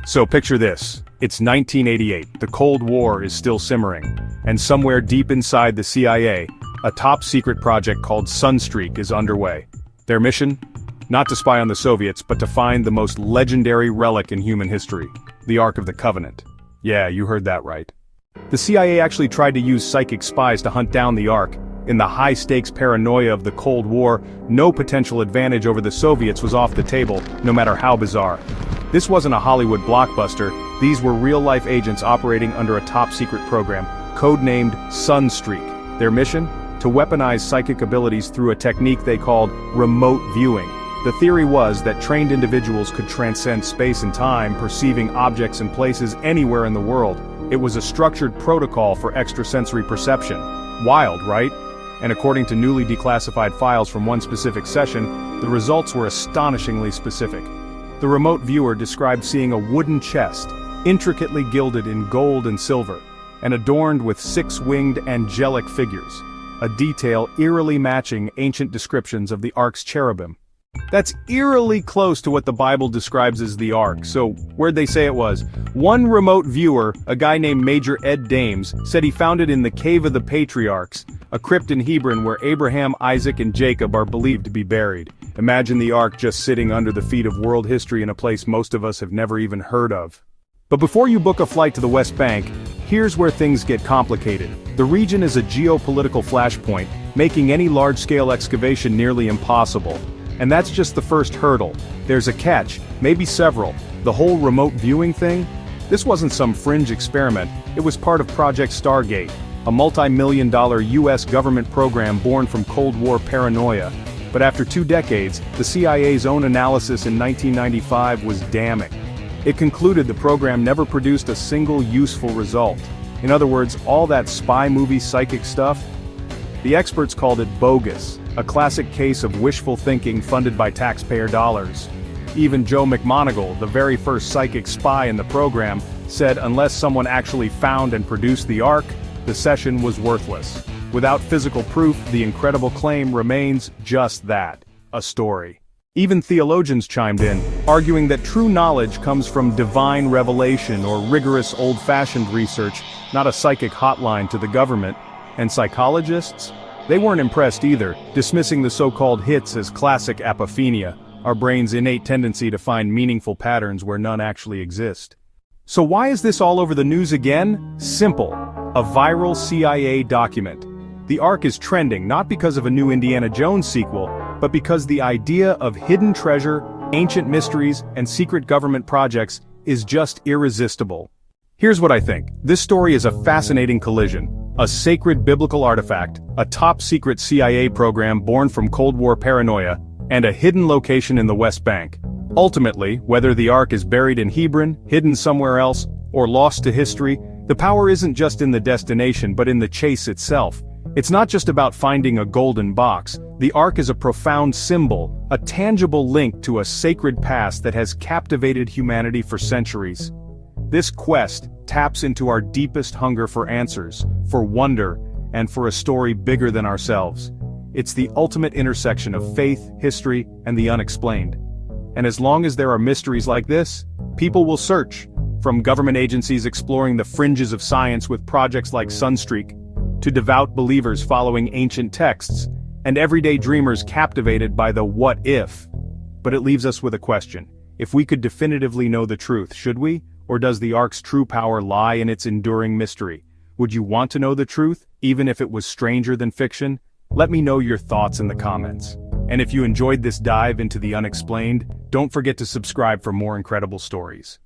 So picture this, it's 1988, the Cold War is still simmering, and somewhere deep inside the CIA, a top-secret project called Sunstreak is underway. Their mission? Not to spy on the Soviets, but to find the most legendary relic in human history, the Ark of the Covenant. Yeah, you heard that right. The CIA actually tried to use psychic spies to hunt down the Ark. In the high-stakes paranoia of the Cold War, no potential advantage over the Soviets was off the table, no matter how bizarre. This wasn't a Hollywood blockbuster, these were real-life agents operating under a top-secret program, codenamed Sunstreak. Their mission? To weaponize psychic abilities through a technique they called remote viewing. The theory was that trained individuals could transcend space and time, perceiving objects and places anywhere in the world. It was a structured protocol for extrasensory perception. Wild, right? And according to newly declassified files from one specific session, the results were astonishingly specific. The remote viewer described seeing a wooden chest, intricately gilded in gold and silver, and adorned with 6-winged angelic figures, a detail eerily matching ancient descriptions of the Ark's cherubim. That's eerily close to what the Bible describes as the Ark, so where'd they say it was? One remote viewer, a guy named Major Ed Dames, said he found it in the Cave of the Patriarchs, a crypt in Hebron where Abraham, Isaac, and Jacob are believed to be buried. Imagine the Ark just sitting under the feet of world history in a place most of us have never even heard of. But before you book a flight to the West Bank, here's where things get complicated. The region is a geopolitical flashpoint, making any large-scale excavation nearly impossible. And that's just the first hurdle. There's a catch, maybe several. The whole remote viewing thing? This wasn't some fringe experiment, it was part of Project Stargate, a multi-million-dollar US government program born from Cold War paranoia. But after 2 decades, the CIA's own analysis in 1995 was damning. It concluded the program never produced a single useful result. In other words, all that spy movie psychic stuff? The experts called it bogus, a classic case of wishful thinking funded by taxpayer dollars. Even Joe McMoneagle, the very first psychic spy in the program, said unless someone actually found and produced the Ark, the session was worthless. Without physical proof, the incredible claim remains just that, a story. Even theologians chimed in, arguing that true knowledge comes from divine revelation or rigorous old-fashioned research, not a psychic hotline to the government. And psychologists? They weren't impressed either, dismissing the so-called hits as classic apophenia, our brain's innate tendency to find meaningful patterns where none actually exist. So why is this all over the news again? Simple. A viral CIA document. The Ark is trending not because of a new Indiana Jones sequel, but because the idea of hidden treasure, ancient mysteries, and secret government projects is just irresistible. Here's what I think. This story is a fascinating collision. A sacred biblical artifact, a top-secret CIA program born from Cold War paranoia, and a hidden location in the West Bank. Ultimately, whether the Ark is buried in Hebron, hidden somewhere else, or lost to history, the power isn't just in the destination but in the chase itself. It's not just about finding a golden box. The Ark is a profound symbol, a tangible link to a sacred past that has captivated humanity for centuries. This quest taps into our deepest hunger for answers, for wonder, and for a story bigger than ourselves. It's the ultimate intersection of faith, history, and the unexplained. And as long as there are mysteries like this, people will search, from government agencies exploring the fringes of science with projects like Sunstreak, to devout believers following ancient texts, and everyday dreamers captivated by the what if. But it leaves us with a question. If we could definitively know the truth, should we? Or does the Ark's true power lie in its enduring mystery? Would you want to know the truth, even if it was stranger than fiction? Let me know your thoughts in the comments. And if you enjoyed this dive into the unexplained, don't forget to subscribe for more incredible stories.